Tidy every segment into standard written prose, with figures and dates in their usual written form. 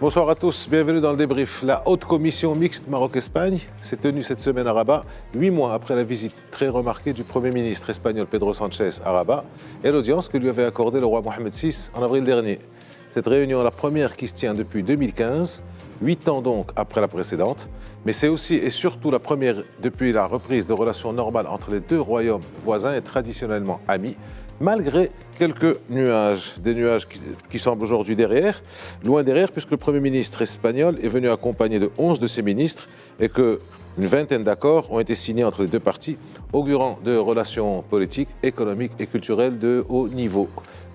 Bonsoir à tous, bienvenue dans le débrief. La haute commission mixte Maroc-Espagne s'est tenue cette semaine à Rabat, 8 mois après la visite très remarquée du Premier ministre espagnol Pedro Sánchez à Rabat et l'audience que lui avait accordée le roi Mohamed VI en avril dernier. Cette réunion est la première qui se tient depuis 2015, 8 ans donc après la précédente, mais c'est aussi et surtout la première depuis la reprise de relations normales entre les deux royaumes voisins et traditionnellement amis, malgré quelques nuages, des nuages qui semblent aujourd'hui loin derrière, puisque le Premier ministre espagnol est venu accompagné de 11 de ses ministres et qu'une vingtaine d'accords ont été signés entre les deux parties, augurant de relations politiques, économiques et culturelles de haut niveau.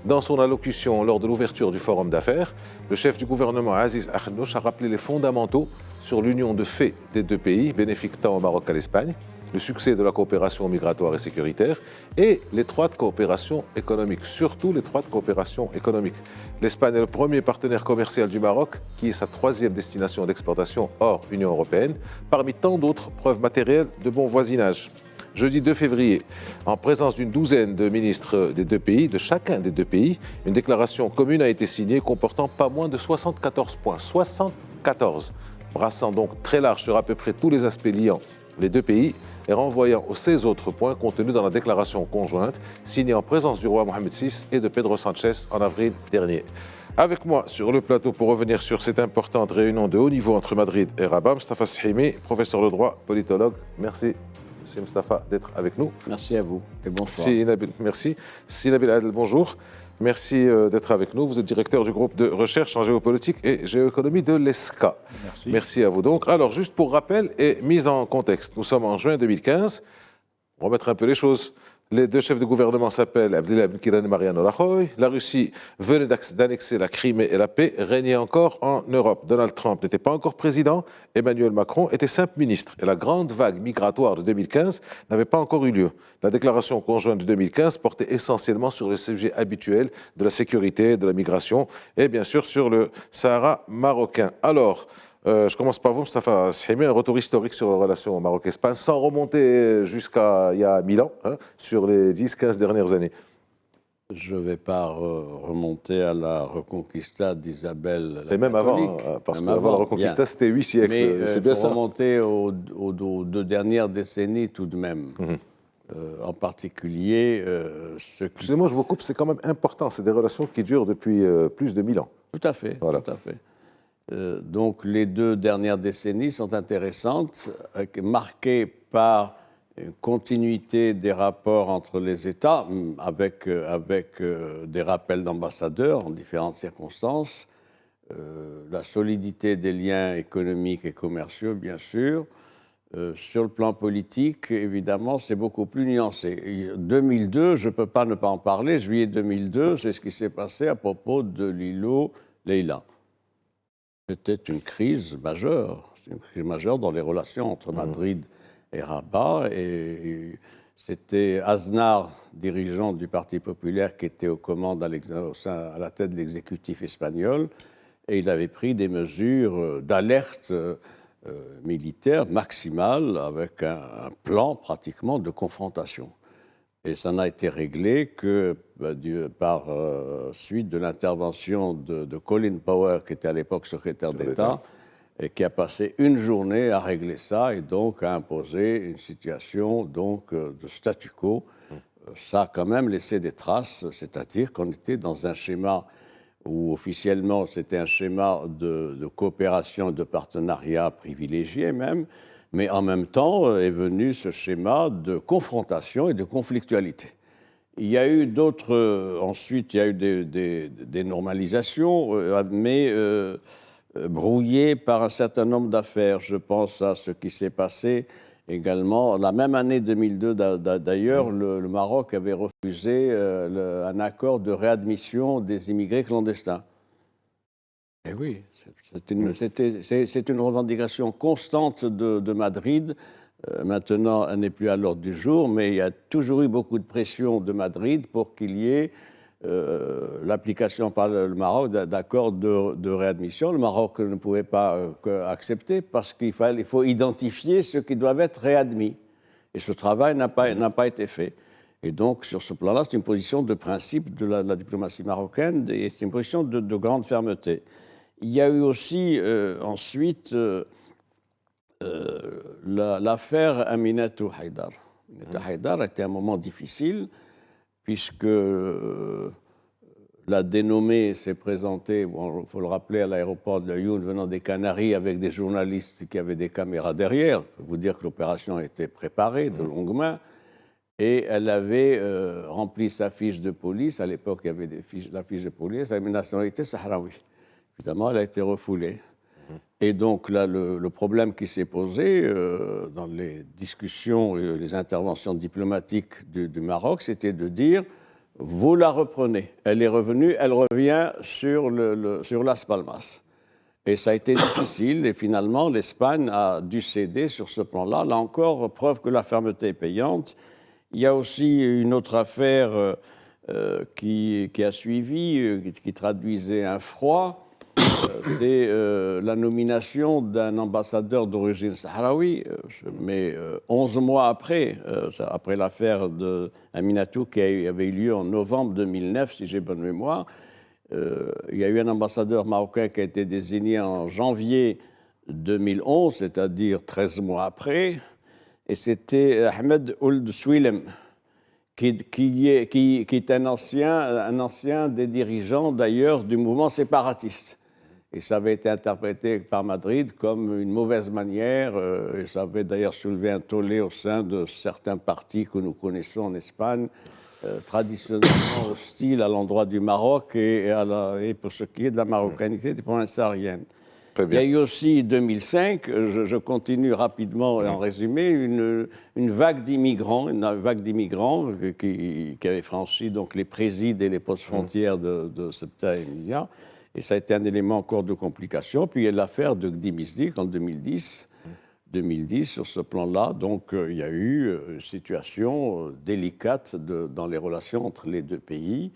Dans son allocution lors de l'ouverture du Forum d'affaires, le chef du gouvernement Aziz Akhannouch a rappelé les fondamentaux sur l'union de fait des deux pays, bénéfique tant au Maroc qu'à l'Espagne, le succès de la coopération migratoire et sécuritaire et l'étroite coopération économique, surtout l'étroite coopération économique. L'Espagne est le premier partenaire commercial du Maroc, qui est sa troisième destination d'exportation hors Union européenne, parmi tant d'autres preuves matérielles de bon voisinage. Jeudi 2 février, en présence d'une douzaine de ministres des deux pays, de chacun des deux pays, une déclaration commune a été signée comportant pas moins de 74 points, 74, brassant donc très large sur à peu près tous les aspects liant les deux pays et renvoyant aux 16 autres points contenus dans la déclaration conjointe signée en présence du roi Mohamed VI et de Pedro Sánchez en avril dernier. Avec moi sur le plateau pour revenir sur cette importante réunion de haut niveau entre Madrid et Rabat, Mostafa Sahimi, professeur de droit, politologue. Merci. C'est Mostafa d'être avec nous. Merci à vous et bonsoir. Merci. Nabil Adel, bonjour. Merci d'être avec nous. Vous êtes directeur du groupe de recherche en géopolitique et géoéconomie de l'ESCA. Merci à vous donc. Alors, juste pour rappel et mise en contexte, nous sommes en juin 2015. On va remettre un peu les choses. Les deux chefs de gouvernement s'appellent Abdullah Ben Kiran et Mariano Rajoy. La Russie venait d'annexer la Crimée et la paix régnait encore en Europe. Donald Trump n'était pas encore président. Emmanuel Macron était simple ministre. Et la grande vague migratoire de 2015 n'avait pas encore eu lieu. La déclaration conjointe de 2015 portait essentiellement sur les sujets habituels de la sécurité, de la migration et bien sûr sur le Sahara marocain. Alors, je commence par vous, Mostafa Sahimi, un retour historique sur la relation Maroc-Espagne, sans remonter jusqu'à il y a 1000 ans, sur les 10-15 dernières années. Je ne vais pas remonter à la Reconquista d'Isabelle la Et même catholique. avant, parce qu'avant la Reconquista, c'était 8 siècles. Mais c'est bien ça. Remonter aux 2 dernières décennies tout de même. En particulier, Excusez-moi, je vous coupe, c'est quand même important. C'est des relations qui durent depuis plus de 1000 ans. Tout à fait, voilà. Tout à fait. Donc les 2 dernières décennies sont intéressantes, marquées par une continuité des rapports entre les États, avec des rappels d'ambassadeurs en différentes circonstances, la solidité des liens économiques et commerciaux, bien sûr. Sur le plan politique, évidemment, c'est beaucoup plus nuancé. 2002, je ne peux pas ne pas en parler, juillet 2002, c'est ce qui s'est passé à propos de l'îlot Leila. C'était une crise majeure dans les relations entre Madrid et Rabat. Et c'était Aznar, dirigeant du Parti populaire, qui était aux commandes à la tête de l'exécutif espagnol. Et il avait pris des mesures d'alerte militaire maximale avec un plan pratiquement de confrontation. Et ça n'a été réglé que par suite de l'intervention de Colin Powell, qui était à l'époque secrétaire d'État, et qui a passé une journée à régler ça et donc à imposer une situation donc, de statu quo. Ça a quand même laissé des traces, c'est-à-dire qu'on était dans un schéma où officiellement c'était un schéma de coopération et de partenariat privilégié même, mais en même temps est venu ce schéma de confrontation et de conflictualité. Il y a eu d'autres... ensuite, il y a eu des normalisations, mais brouillées par un certain nombre d'affaires. Je pense à ce qui s'est passé également. La même année 2002, d'ailleurs, le Maroc avait refusé un accord de réadmission des immigrés clandestins. Eh oui, c'est une revendication constante de Madrid. Maintenant, elle n'est plus à l'ordre du jour, mais il y a toujours eu beaucoup de pression de Madrid pour qu'il y ait l'application par le Maroc d'accords de réadmission. Le Maroc ne pouvait pas accepter parce qu'il faut identifier ceux qui doivent être réadmis. Et ce travail n'a pas été fait. Et donc, sur ce plan-là, c'est une position de principe de la diplomatie marocaine et c'est une position de grande fermeté. Il y a eu aussi ensuite l'affaire Aminatou Haïdar. Aminatou Haïdar était un moment difficile puisque la dénommée s'est présentée, il faut le rappeler, à l'aéroport de Lyon venant des Canaries avec des journalistes qui avaient des caméras derrière. Je peux vous dire que l'opération était préparée de longue main. Et elle avait rempli sa fiche de police. À l'époque, il y avait la fiche de police, elle avait une nationalité sahraoui. Évidemment, elle a été refoulée. Et donc là, le problème qui s'est posé dans les discussions et les interventions diplomatiques du Maroc, c'était de dire vous la reprenez. Elle est revenue, elle revient sur Las Palmas. Et ça a été difficile, et finalement, l'Espagne a dû céder sur ce plan-là. Là encore, preuve que la fermeté est payante. Il y a aussi une autre affaire qui a suivi, qui traduisait un froid. C'est la nomination d'un ambassadeur d'origine sahraoui, mais 11 mois après l'affaire d'Aminatou qui avait eu lieu en novembre 2009, si j'ai bonne mémoire. Il y a eu un ambassadeur marocain qui a été désigné en janvier 2011, c'est-à-dire 13 mois après, et c'était Ahmed Ould Souilem, qui est un ancien des dirigeants d'ailleurs du mouvement séparatiste. Et ça avait été interprété par Madrid comme une mauvaise manière, et ça avait d'ailleurs soulevé un tollé au sein de certains partis que nous connaissons en Espagne, traditionnellement hostiles à l'endroit du Maroc et pour ce qui est de la marocanité des provinces sahariennes. Il y a eu aussi 2005, je continue rapidement en résumé, une vague d'immigrants qui avait franchi donc les présides et les postes frontières de Ceuta et Melilla. Et ça a été un élément encore de complication. Puis il y a l'affaire de Gdi Mizdik en 2010. 2010, sur ce plan-là, donc il y a eu une situation délicate dans les relations entre les deux pays,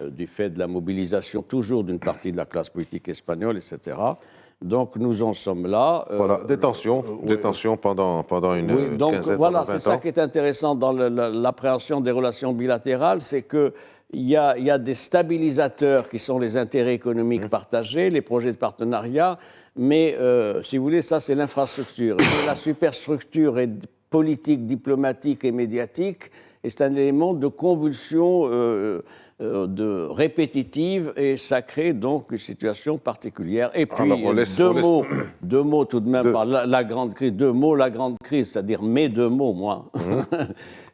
du fait de la mobilisation toujours d'une partie de la classe politique espagnole, etc. Donc nous en sommes là. Voilà, des tensions pendant une oui, donc, quinzaine, voilà, pendant 20 ans. C'est ça qui est intéressant dans l'appréhension des relations bilatérales, c'est que il y a des stabilisateurs qui sont les intérêts économiques partagés, les projets de partenariat, mais si vous voulez, ça c'est l'infrastructure. La superstructure est politique, diplomatique et médiatique, et c'est un élément de convulsion répétitive, et ça crée donc une situation particulière. Et puis, deux mots tout de même, par la grande crise, la grande crise, c'est-à-dire mes deux mots, moi.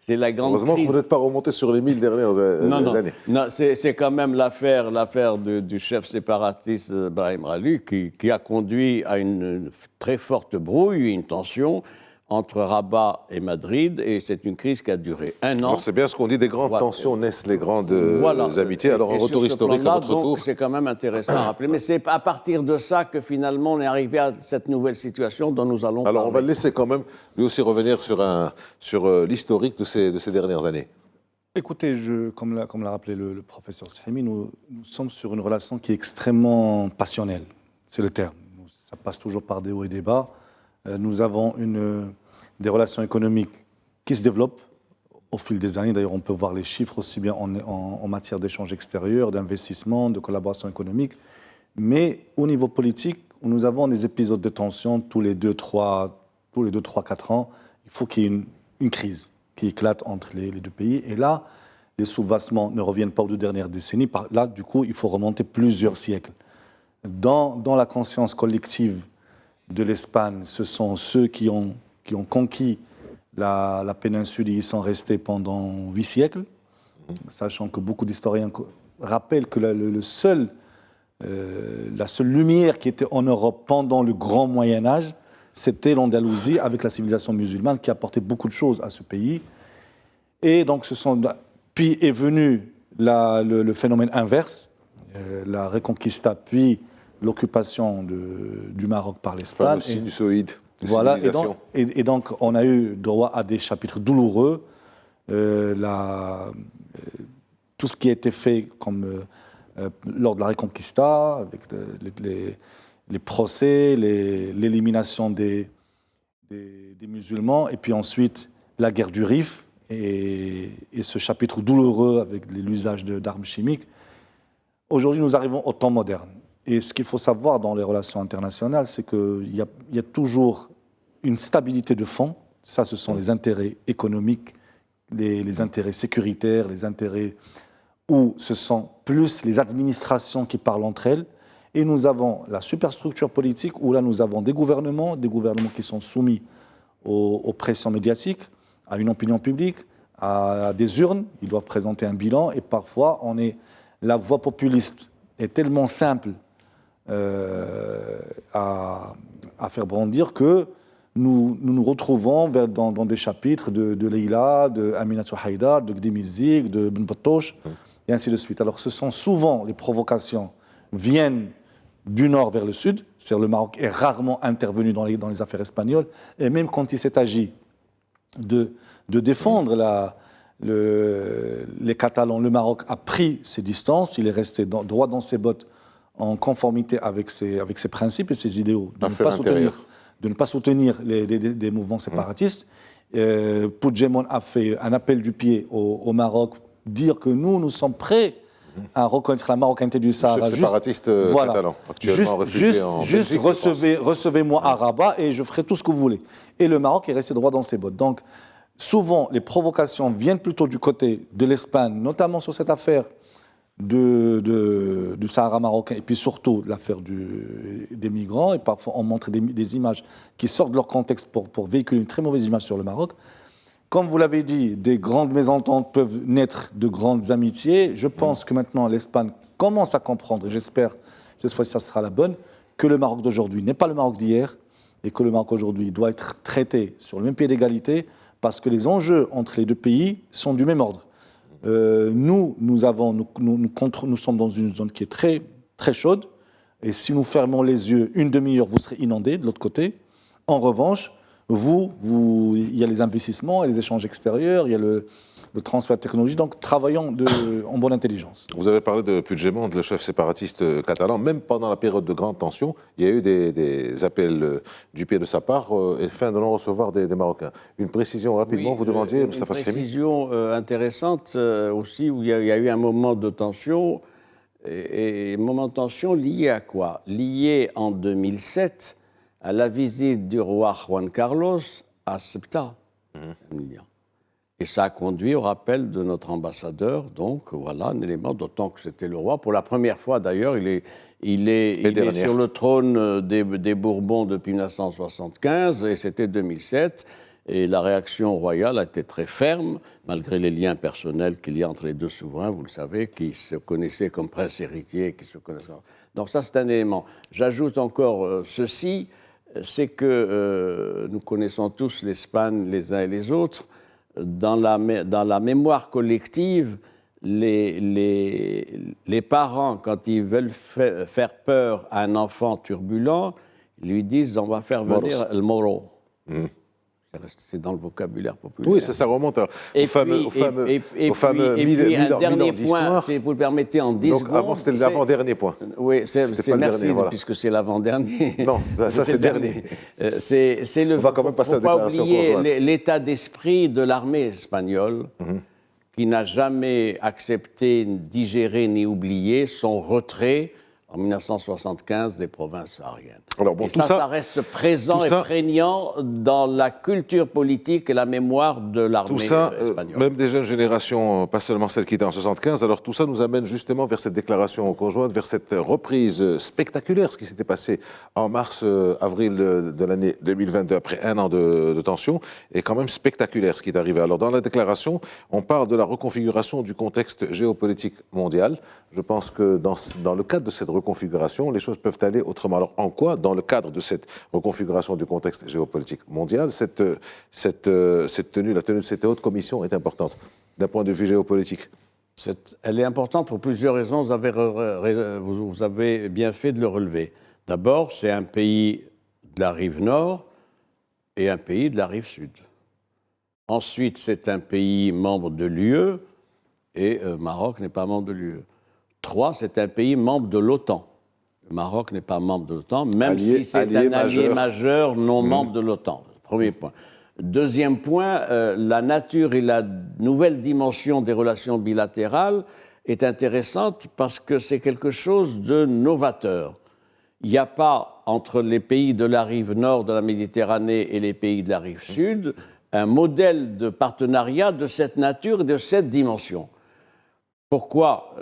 C'est la grande Heureusement crise. que vous n'êtes pas remonté sur les 1000 dernières années. Non, c'est quand même l'affaire du chef séparatiste Brahim Ralou qui a conduit à une très forte brouille, une tension entre Rabat et Madrid, et c'est une crise qui a duré un an. Alors c'est bien ce qu'on dit, des grandes tensions naissent les grandes amitiés. Alors un retour historique à votre tour. C'est quand même intéressant à rappeler, mais c'est à partir de ça que finalement on est arrivé à cette nouvelle situation dont nous allons parler. Alors on va le laisser quand même lui aussi revenir sur l'historique de ces dernières années. Écoutez, comme l'a rappelé le professeur Sahimi, nous sommes sur une relation qui est extrêmement passionnelle, c'est le terme. Ça passe toujours par des hauts et des bas. Nous avons des relations économiques qui se développent au fil des années. D'ailleurs, on peut voir les chiffres aussi bien en matière d'échanges extérieurs, d'investissement, de collaboration économique. Mais au niveau politique, nous avons des épisodes de tension tous les 2-3, 4 ans. Il faut qu'il y ait une crise qui éclate entre les deux pays. Et là, les soubassements ne reviennent pas aux 2 dernières décennies. Là, du coup, il faut remonter plusieurs siècles. Dans la conscience collective de l'Espagne, ce sont ceux qui ont conquis la péninsule et y sont restés pendant 8 siècles, sachant que beaucoup d'historiens rappellent que la seule lumière qui était en Europe pendant le grand Moyen-Âge, c'était l'Andalousie avec la civilisation musulmane qui apportait beaucoup de choses à ce pays. Et donc, puis est venu le phénomène inverse, la Reconquista, puis l'occupation du Maroc par l'Espagne. Le sinusoïde. Voilà, et donc on a eu droit à des chapitres douloureux. Tout ce qui a été fait lors de la Reconquista, avec les procès, l'élimination des musulmans, et puis ensuite la guerre du Rif, et ce chapitre douloureux avec l'usage d'armes chimiques. Aujourd'hui, nous arrivons au temps moderne. Et ce qu'il faut savoir dans les relations internationales, c'est qu'il y a toujours une stabilité de fond. Ça, ce sont les intérêts économiques, les intérêts sécuritaires, les intérêts où ce sont plus les administrations qui parlent entre elles. Et nous avons la superstructure politique où là, nous avons des gouvernements qui sont soumis aux pressions médiatiques, à une opinion publique, à des urnes. Ils doivent présenter un bilan. Et parfois, la voie populiste est tellement simple à faire brandir que nous retrouvons dans des chapitres de Leïla, de Aminatou Haïdar, de Gdimizik, de Ben Battosh, et ainsi de suite. Alors ce sont souvent les provocations viennent du nord vers le sud, c'est-à-dire le Maroc est rarement intervenu dans les affaires espagnoles, et même quand il s'est agi de défendre les Catalans, le Maroc a pris ses distances, il est resté droit dans ses bottes en conformité avec ses principes et ses idéaux, de ne pas soutenir des mouvements séparatistes. Puigdemont a fait un appel du pied au Maroc, dire que nous sommes prêts à reconnaître la marocanité du Sahara. Chef séparatiste catalan, actuellement réfugié en Belgique. Recevez-moi à Rabat et je ferai tout ce que vous voulez. Et le Maroc est resté droit dans ses bottes. Donc, souvent, les provocations viennent plutôt du côté de l'Espagne, notamment sur cette affaire du Sahara marocain, et puis surtout l'affaire des migrants. Et parfois, on montre des images qui sortent de leur contexte pour véhiculer une très mauvaise image sur le Maroc. Comme vous l'avez dit, des grandes mésententes peuvent naître de grandes amitiés. Je pense que maintenant, l'Espagne commence à comprendre, et j'espère que cette fois-ci, ça sera la bonne, que le Maroc d'aujourd'hui n'est pas le Maroc d'hier, et que le Maroc aujourd'hui doit être traité sur le même pied d'égalité, parce que les enjeux entre les deux pays sont du même ordre. Nous sommes dans une zone qui est très, très chaude, et si nous fermons les yeux une demi-heure, vous serez inondés de l'autre côté. En revanche, il y a les investissements, les échanges extérieurs, il y a le transfert de technologie, donc travaillons en bonne intelligence. Vous avez parlé de Puigdemont, le chef séparatiste catalan. Même pendant la période de grande tension, il y a eu des appels du pied de sa part et fin de non-recevoir des Marocains. Une précision rapidement, vous demandiez, Moustapha Srimi. Une précision intéressante aussi, où il y a eu un moment de tension, et moment de tension lié à quoi? Lié en 2007 à la visite du roi Juan Carlos à Ceuta. Et ça a conduit au rappel de notre ambassadeur. Donc voilà un élément, d'autant que c'était le roi. Pour la première fois d'ailleurs, il est sur le trône des Bourbons depuis 1975 et c'était 2007. Et la réaction royale a été très ferme, malgré les liens personnels qu'il y a entre les deux souverains, vous le savez, qui se connaissaient comme princes héritiers. Donc ça, c'est un élément. J'ajoute encore ceci, c'est que nous connaissons tous l'Espagne les uns et les autres. Dans la mémoire collective, les parents, quand ils veulent faire peur à un enfant turbulent, lui disent « on va faire venir el Moro ». C'est dans le vocabulaire populaire. Oui, ça remonte au fameux un dernier point, si vous le permettez, en 10 Donc, secondes. Avant, c'était l'avant-dernier point. Oui, merci, voilà. puisque c'est l'avant-dernier. Non, ça c'est le dernier. C'est le. On va quand même passer à la déclaration conjointe. Faut pas oublier l'état d'esprit de l'armée espagnole, qui n'a jamais accepté, digéré ni oublié son retrait en 1975 des provinces sahariennes. Alors, bon, et ça reste présent et prégnant dans la culture politique et la mémoire de l'armée espagnole. Même des jeunes générations, pas seulement celles qui étaient en 75, alors tout ça nous amène justement vers cette déclaration conjointe, vers cette reprise spectaculaire, ce qui s'était passé en mars-avril de l'année 2022, après un an de tension, est quand même spectaculaire ce qui est arrivé. Alors dans la déclaration, on parle de la reconfiguration du contexte géopolitique mondial. Je pense que dans le cadre de cette reconfiguration, les choses peuvent aller autrement. Alors en quoi, dans le cadre de cette reconfiguration du contexte géopolitique mondial, la tenue de cette haute commission est importante d'un point de vue géopolitique? Elle est importante pour plusieurs raisons. Vous avez bien fait de le relever. D'abord, c'est un pays de la rive nord et un pays de la rive sud. Ensuite, c'est un pays membre de l'UE et Maroc n'est pas membre de l'UE. 3, c'est un pays membre de l'OTAN. Le Maroc n'est pas membre de l'OTAN, même si c'est un allié majeur non membre de l'OTAN. Premier point. Deuxième point, la nature et la nouvelle dimension des relations bilatérales est intéressante parce que c'est quelque chose de novateur. Il n'y a pas, entre les pays de la rive nord de la Méditerranée et les pays de la rive sud, un modèle de partenariat de cette nature et de cette dimension. Pourquoi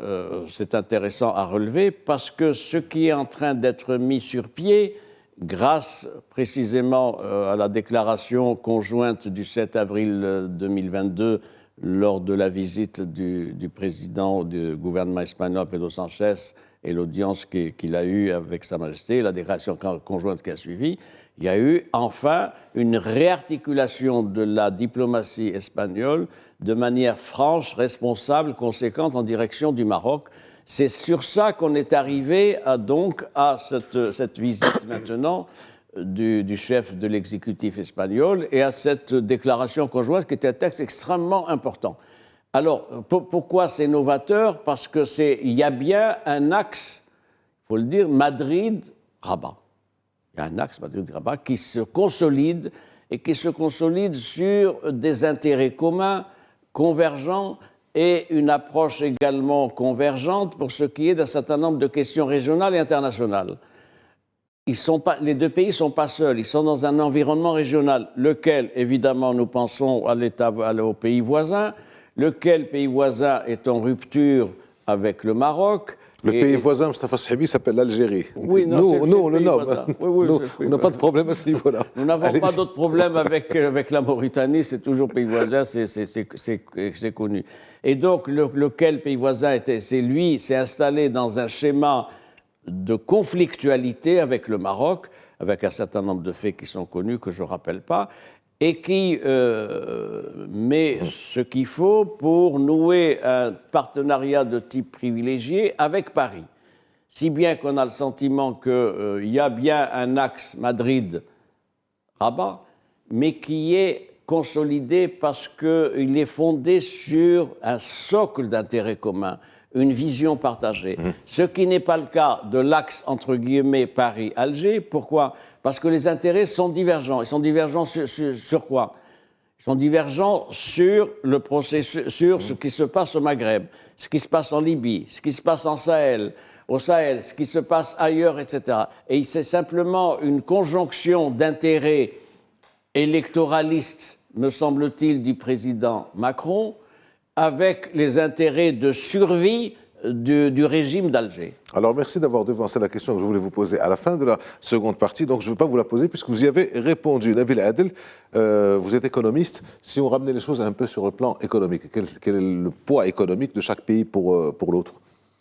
c'est intéressant à relever? Parce que ce qui est en train d'être mis sur pied, grâce précisément à la déclaration conjointe du 7 avril 2022 lors de la visite du président du gouvernement espagnol, Pedro Sánchez, et l'audience qu'il a eue avec Sa Majesté, la déclaration conjointe qui a suivi, il y a eu enfin une réarticulation de la diplomatie espagnole de manière franche, responsable, conséquente en direction du Maroc. C'est sur ça qu'on est arrivé à cette visite maintenant du chef de l'exécutif espagnol et à cette déclaration conjointe qui est un texte extrêmement important. Alors, pourquoi c'est novateur? Parce qu'il y a bien un axe, il faut le dire, Madrid-Rabat. Il y a un axe Madrid-Rabat qui se consolide et qui se consolide sur des intérêts communs, convergents, et une approche également convergente pour ce qui est d'un certain nombre de questions régionales et internationales. Les deux pays ne sont pas seuls, ils sont dans un environnement régional, lequel, évidemment, nous pensons aux pays voisins, lequel pays voisin est en rupture avec le Maroc. Le pays voisin, Mustafa Sahibi, s'appelle l'Algérie. Oui, non, nous, c'est on le nomme. Oui, on n'a pas de problème à ce niveau-là. Nous n'avons pas d'autre problème avec la Mauritanie, c'est toujours pays voisin, c'est connu. Et donc, lequel pays voisin s'est installé dans un schéma de conflictualité avec le Maroc, avec un certain nombre de faits qui sont connus, que je ne rappelle pas, et qui met ce qu'il faut pour nouer un partenariat de type privilégié avec Paris. Si bien qu'on a le sentiment qu'il y a bien un axe Madrid-Rabat, mais qui est consolidé parce qu'il est fondé sur un socle d'intérêts communs, une vision partagée. Ce qui n'est pas le cas de l'axe, entre guillemets, Paris-Alger. Pourquoi? Parce que les intérêts sont divergents. Ils sont divergents sur quoi? Ils sont divergents sur le processus, sur ce qui se passe au Maghreb, ce qui se passe en Libye, ce qui se passe au Sahel, ce qui se passe ailleurs, etc. Et c'est simplement une conjonction d'intérêts électoralistes, me semble-t-il, du président Macron, avec les intérêts de survie du régime d'Alger. Alors, merci d'avoir devancé la question que je voulais vous poser à la fin de la seconde partie. Donc, je ne vais pas vous la poser puisque vous y avez répondu. Nabil Adel, vous êtes économiste. Si on ramenait les choses un peu sur le plan économique, quel est le poids économique de chaque pays pour l'autre,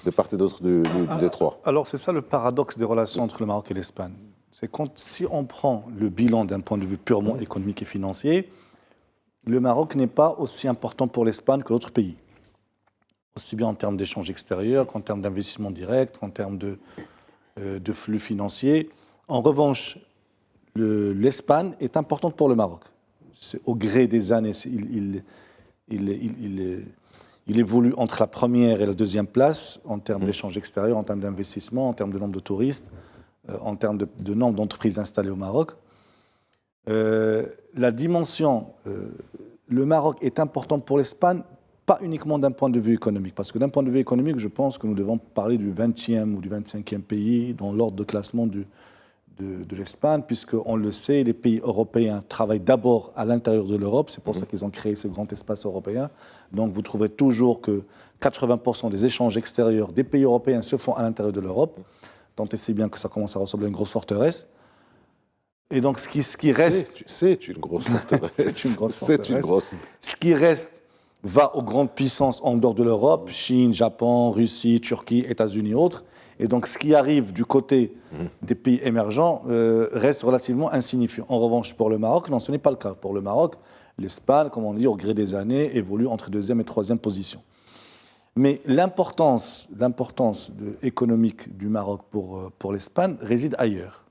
de part et d'autre du détroit? Alors, c'est ça le paradoxe des relations entre le Maroc et l'Espagne. C'est si on prend le bilan d'un point de vue purement économique et financier, le Maroc n'est pas aussi important pour l'Espagne que d'autres pays. Aussi bien en termes d'échanges extérieurs qu'en termes d'investissement direct, en termes de flux financiers. En revanche, l'Espagne est importante pour le Maroc. Au gré des années, il évolue entre la première et la deuxième place en termes d'échanges extérieurs, en termes d'investissement, en termes de nombre de touristes, en termes de nombre d'entreprises installées au Maroc. La dimension, le Maroc est important pour l'Espagne, pas uniquement d'un point de vue économique, parce que d'un point de vue économique, je pense que nous devons parler du 20e ou du 25e pays dans l'ordre de classement de l'Espagne, puisqu'on le sait, les pays européens travaillent d'abord à l'intérieur de l'Europe, c'est pour ça qu'ils ont créé ce grand espace européen. Donc vous trouverez toujours que 80% des échanges extérieurs des pays européens se font à l'intérieur de l'Europe, tant et si bien que ça commence à ressembler à une grosse forteresse. Et donc, ce qui reste... C'est une grosse forteresse. C'est une grosse forteresse. C'est une grosse... Ce qui reste va aux grandes puissances en dehors de l'Europe, Chine, Japon, Russie, Turquie, États-Unis et autres. Et donc, ce qui arrive du côté des pays émergents reste relativement insignifiant. En revanche, pour le Maroc, non, ce n'est pas le cas. Pour le Maroc, l'Espagne, comme on dit, au gré des années, évolue entre deuxième et troisième position. Mais l'importance économique du Maroc pour l'Espagne réside ailleurs.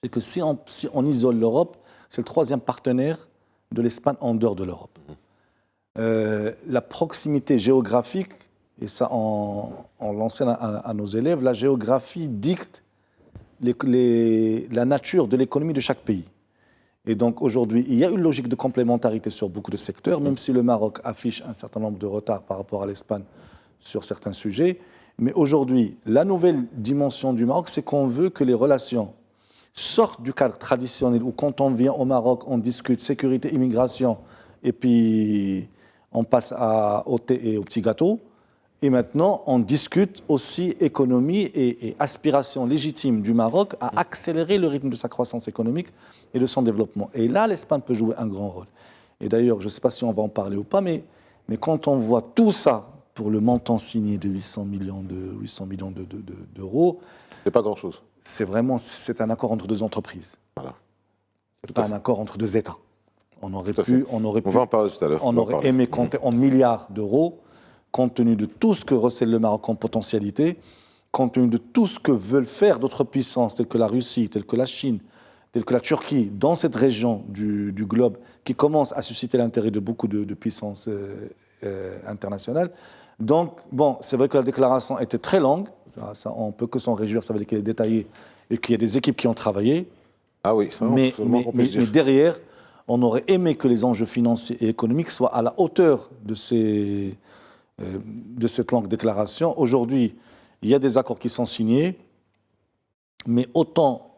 C'est que si on isole l'Europe, c'est le troisième partenaire de l'Espagne en dehors de l'Europe. La proximité géographique, et ça on l'enseigne à nos élèves, la géographie dicte la nature de l'économie de chaque pays. Et donc aujourd'hui, il y a une logique de complémentarité sur beaucoup de secteurs, même si le Maroc affiche un certain nombre de retards par rapport à l'Espagne sur certains sujets. Mais aujourd'hui, la nouvelle dimension du Maroc, c'est qu'on veut que les relations sortent du cadre traditionnel où quand on vient au Maroc, on discute sécurité, immigration, et puis on passe au thé et au petit gâteau. Et maintenant, on discute aussi économie et aspiration légitime du Maroc à accélérer le rythme de sa croissance économique et de son développement. Et là, l'Espagne peut jouer un grand rôle. Et d'ailleurs, je ne sais pas si on va en parler ou pas, mais quand on voit tout ça pour le montant signé de 800 millions d'euros, c'est pas grand-chose. C'est un accord entre deux entreprises. Voilà. C'est pas un accord entre deux États. On va en parler tout à l'heure. On aurait aimé compter en milliards d'euros, compte tenu de tout ce que recèle le Maroc en potentialité, compte tenu de tout ce que veulent faire d'autres puissances, telles que la Russie, telles que la Chine, telles que la Turquie, dans cette région du globe, qui commence à susciter l'intérêt de beaucoup de puissances internationales. Donc, bon, c'est vrai que la déclaration était très longue, ça, on ne peut que s'en réjouir, ça veut dire qu'elle est détaillée et qu'il y a des équipes qui ont travaillé. Ah oui, ça, mais derrière, on aurait aimé que les enjeux financiers et économiques soient à la hauteur de cette longue déclaration. Aujourd'hui, il y a des accords qui sont signés, mais autant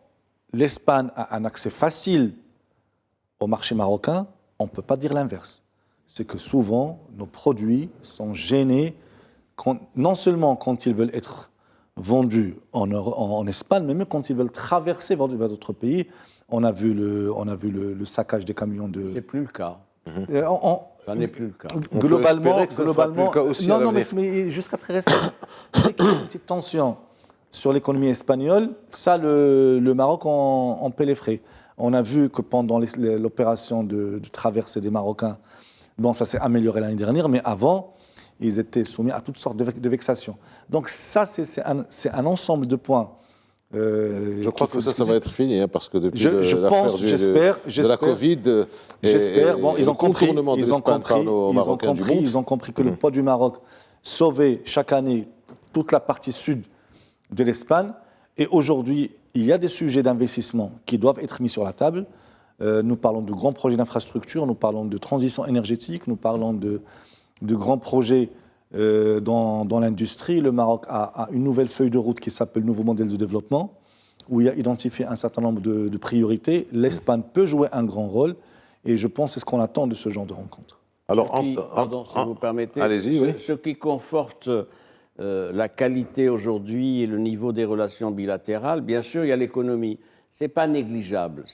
l'Espagne a un accès facile au marché marocain, on ne peut pas dire l'inverse. C'est que souvent, nos produits sont gênés, non seulement quand ils veulent être vendus en Espagne, mais même quand ils veulent traverser vers d'autres pays. On a vu le saccage des camions de... Ce n'est plus le cas. Ça n'est plus le cas. Globalement, non, mais jusqu'à très récemment, dès qu'il y a une petite tension sur l'économie espagnole, ça, le Maroc en paie les frais. On a vu que pendant l'opération de traversée des Marocains, bon, ça s'est amélioré l'année dernière, mais avant, ils étaient soumis à toutes sortes de vexations. Donc ça, c'est un ensemble de points. Je crois que ça va être fini, parce que depuis l'affaire de la Covid, bon, ils ont compris que le poids du Maroc sauvait chaque année toute la partie sud de l'Espagne. Et aujourd'hui, il y a des sujets d'investissement qui doivent être mis sur la table. Nous parlons de grands projets d'infrastructure, nous parlons de transition énergétique, nous parlons de grands projets dans l'industrie. Le Maroc a une nouvelle feuille de route qui s'appelle Nouveau modèle de développement, où il a identifié un certain nombre de priorités. L'Espagne peut jouer un grand rôle, et je pense que c'est ce qu'on attend de ce genre de rencontre. Alors, si vous permettez, ce qui conforte la qualité aujourd'hui et le niveau des relations bilatérales, bien sûr, il y a l'économie. Ce n'est pas négligeable.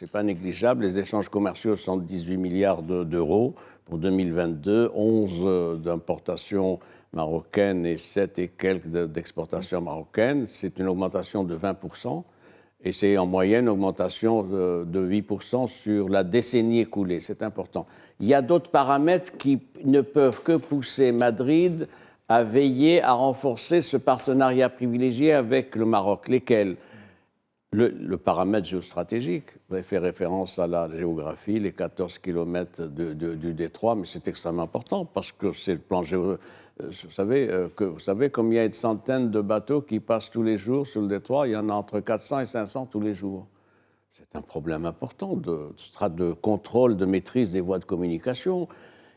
Les échanges commerciaux sont de 18 milliards d'euros pour 2022, 11 d'importations marocaines et 7 et quelques d'exportations marocaines. C'est une augmentation de 20%. Et c'est en moyenne une augmentation de 8% sur la décennie écoulée. C'est important. Il y a d'autres paramètres qui ne peuvent que pousser Madrid à veiller à renforcer ce partenariat privilégié avec le Maroc. Lesquels ? Le paramètre géostratégique. Vous avez fait référence à la géographie, les 14 km du détroit, mais c'est extrêmement important parce que c'est le plan géographique. Vous savez combien il y a de centaines de bateaux qui passent tous les jours sur le détroit? Il y en a entre 400 et 500 tous les jours. C'est un problème important de contrôle, de maîtrise des voies de communication.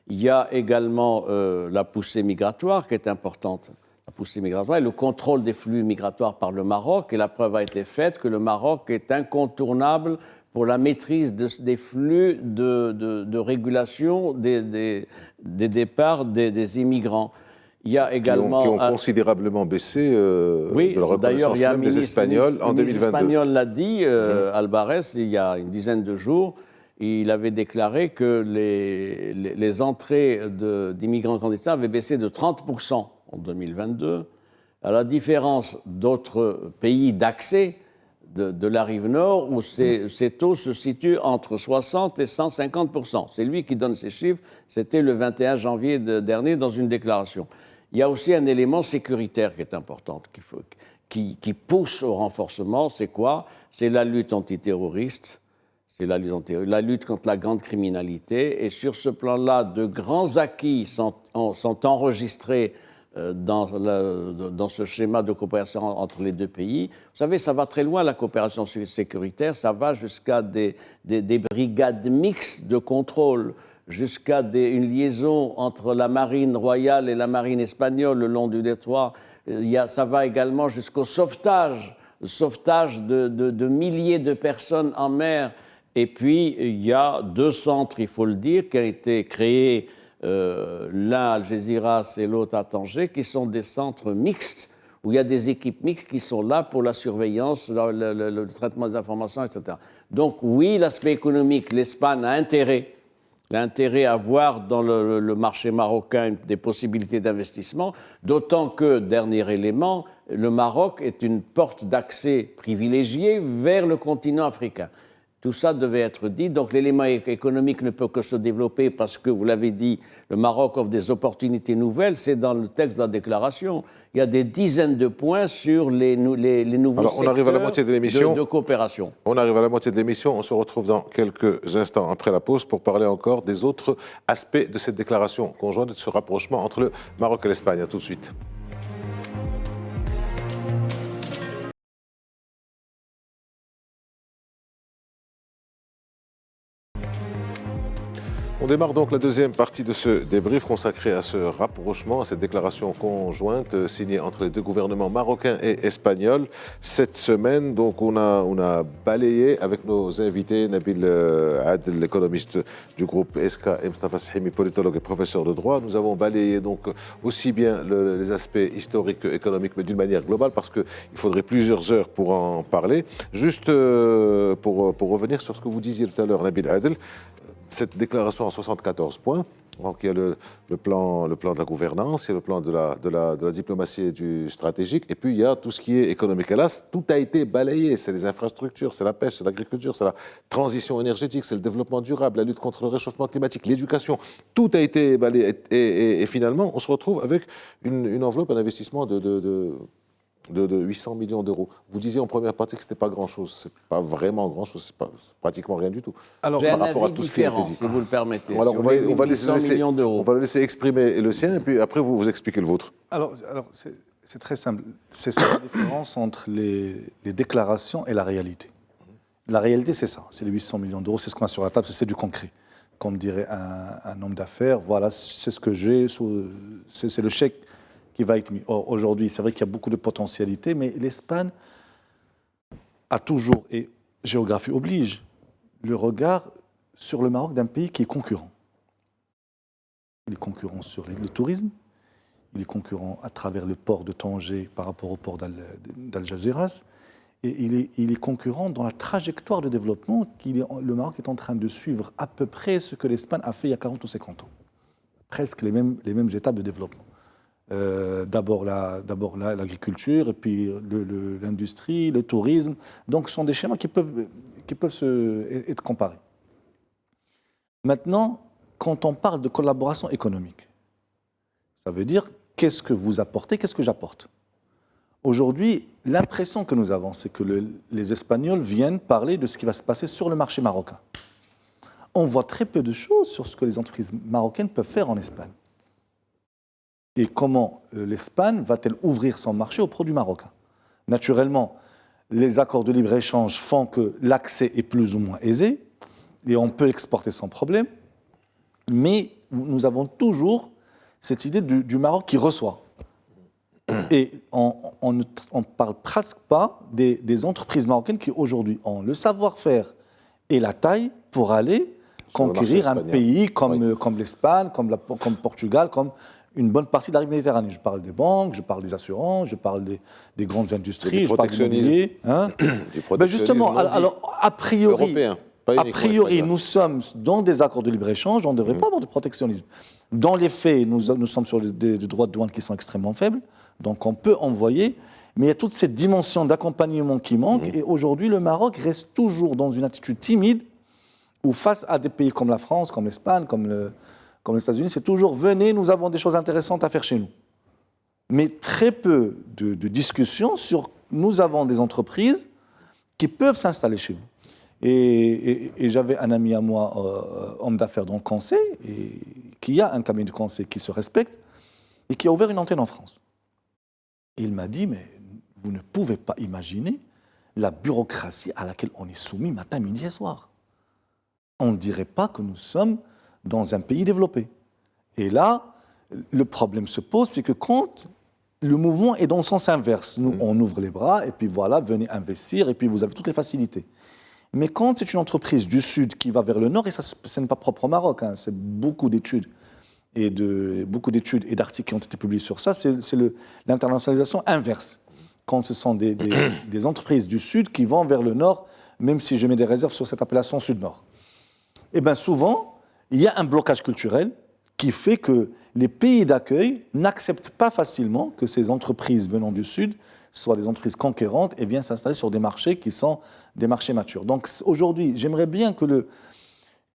Il y a également la poussée migratoire qui est importante. La poussée migratoire et le contrôle des flux migratoires par le Maroc. Et la preuve a été faite que le Maroc est incontournable pour la maîtrise des flux de régulation des départs des immigrants. Il y a également qui ont considérablement baissé de la reconnaissance même des Espagnols en 2022. L'Espagnol l'a dit, Alvarez, il y a une dizaine de jours, il avait déclaré que les entrées d'immigrants clandestins avaient baissé de 30% en 2022, à la différence d'autres pays d'accès de la rive nord, où ces taux se situent entre 60 et 150%. C'est lui qui donne ces chiffres, c'était le 21 janvier dernier dans une déclaration. Il y a aussi un élément sécuritaire qui est important, qui pousse au renforcement, c'est quoi? C'est la lutte antiterroriste, c'est la lutte contre la grande criminalité, et sur ce plan-là, de grands acquis sont enregistrés dans ce schéma de coopération entre les deux pays. Vous savez, ça va très loin, la coopération sécuritaire, ça va jusqu'à des brigades mixtes de contrôle. jusqu'à une liaison entre la marine royale et la marine espagnole le long du détroit. Ça va également jusqu'au sauvetage de milliers de personnes en mer. Et puis, il y a 2 centres, il faut le dire, qui ont été créés, l'un à Algeciras et l'autre à Tanger, qui sont des centres mixtes, où il y a des équipes mixtes qui sont là pour la surveillance, le traitement des informations, etc. Donc oui, l'aspect économique, l'Espagne a intérêt à voir dans le marché marocain des possibilités d'investissement, d'autant que, dernier élément, le Maroc est une porte d'accès privilégiée vers le continent africain. Tout ça devait être dit. Donc l'élément économique ne peut que se développer parce que, vous l'avez dit, le Maroc offre des opportunités nouvelles. C'est dans le texte de la déclaration. Il y a des dizaines de points sur les nouveaux secteurs on arrive à la moitié de l'émission. De coopération. On arrive à la moitié de l'émission. On se retrouve dans quelques instants après la pause pour parler encore des autres aspects de cette déclaration conjointe et de ce rapprochement entre le Maroc et l'Espagne. À tout de suite. On démarre donc la deuxième partie de ce débrief consacré à ce rapprochement, à cette déclaration conjointe signée entre les 2 gouvernements marocains et espagnols. Cette semaine, donc, on a balayé avec nos invités, Nabil Adel, l'économiste du groupe ESCA, et Mustafa Sahimi, politologue et professeur de droit. Nous avons balayé donc aussi bien les aspects historiques que économiques, mais d'une manière globale, parce qu'il faudrait plusieurs heures pour en parler. Juste pour revenir sur ce que vous disiez tout à l'heure, Nabil Adel, cette déclaration en 74 points, donc il y a le plan de la gouvernance, il y a le plan de la diplomatie et du stratégique, et puis il y a tout ce qui est économique. Et là, tout a été balayé, c'est les infrastructures, c'est la pêche, c'est l'agriculture, c'est la transition énergétique, c'est le développement durable, la lutte contre le réchauffement climatique, l'éducation, tout a été balayé. Et finalement, on se retrouve avec une enveloppe, un investissement de 800 millions d'euros. Vous disiez en première partie que ce n'était pas grand-chose. Ce n'est pas vraiment grand-chose, c'est pratiquement rien du tout. Alors, j'ai un avis différent, si vous le permettez. Alors, on va le laisser exprimer le sien, et puis après, vous expliquez le vôtre. Alors c'est très simple. C'est ça la différence entre les déclarations et la réalité. La réalité, c'est ça. C'est les 800 millions d'euros, c'est ce qu'on a sur la table, c'est du concret. Comme dirait un homme d'affaires, voilà, c'est ce que j'ai, c'est le chèque qui va être mis. Or, aujourd'hui, c'est vrai qu'il y a beaucoup de potentialités, mais l'Espagne a toujours, et géographie oblige, le regard sur le Maroc d'un pays qui est concurrent. Il est concurrent sur le tourisme, il est concurrent à travers le port de Tanger par rapport au port d'Algeciras, et il est concurrent dans la trajectoire de développement. Le Maroc est en train de suivre à peu près ce que l'Espagne a fait il y a 40 ou 50 ans. Presque les mêmes étapes de développement. D'abord l'agriculture, et puis l'industrie, le tourisme. Donc, ce sont des schémas qui peuvent être comparés. Maintenant, quand on parle de collaboration économique, ça veut dire qu'est-ce que vous apportez, qu'est-ce que j'apporte. Aujourd'hui, l'impression que nous avons, c'est que les Espagnols viennent parler de ce qui va se passer sur le marché marocain. On voit très peu de choses sur ce que les entreprises marocaines peuvent faire en Espagne. Et comment l'Espagne va-t-elle ouvrir son marché aux produits marocains? Naturellement, les accords de libre-échange font que l'accès est plus ou moins aisé, et on peut exporter sans problème, mais nous avons toujours cette idée du Maroc qui reçoit. Et on ne parle presque pas des entreprises marocaines qui aujourd'hui ont le savoir-faire et la taille pour aller conquérir un pays comme l'Espagne, comme Portugal, comme une bonne partie de la rive méditerranée. Je parle des banques, je parle des assurances, je parle des grandes industries, je parle de l'immobilier. Justement, alors a priori, européen, nous sommes dans des accords de libre-échange, on ne devrait pas avoir de protectionnisme. Dans les faits, nous sommes sur des droits de douane qui sont extrêmement faibles, donc on peut envoyer, mais il y a toute cette dimension d'accompagnement qui manque, et aujourd'hui le Maroc reste toujours dans une attitude timide, où face à des pays comme la France, comme l'Espagne, comme les États-Unis, c'est toujours « venez, nous avons des choses intéressantes à faire chez nous ». Mais très peu de discussions sur « nous avons des entreprises qui peuvent s'installer chez vous ». Et j'avais un ami à moi, homme d'affaires dans le conseil, et qui a un cabinet de conseil qui se respecte, et qui a ouvert une antenne en France. Et il m'a dit « mais vous ne pouvez pas imaginer la bureaucratie à laquelle on est soumis matin, midi et soir. On ne dirait pas que nous sommes dans un pays développé. Et là, le problème se pose, c'est que quand le mouvement est dans le sens inverse, nous, on ouvre les bras, et puis voilà, venez investir, et puis vous avez toutes les facilités. Mais quand c'est une entreprise du Sud qui va vers le Nord, et ça, ce n'est pas propre au Maroc, hein, c'est beaucoup d'études et d'articles qui ont été publiés sur ça, c'est l'internationalisation inverse. Quand ce sont des entreprises du Sud qui vont vers le Nord, même si je mets des réserves sur cette appellation Sud-Nord. Eh bien souvent, il y a un blocage culturel qui fait que les pays d'accueil n'acceptent pas facilement que ces entreprises venant du Sud soient des entreprises conquérantes et viennent s'installer sur des marchés qui sont des marchés matures. Donc aujourd'hui, j'aimerais bien que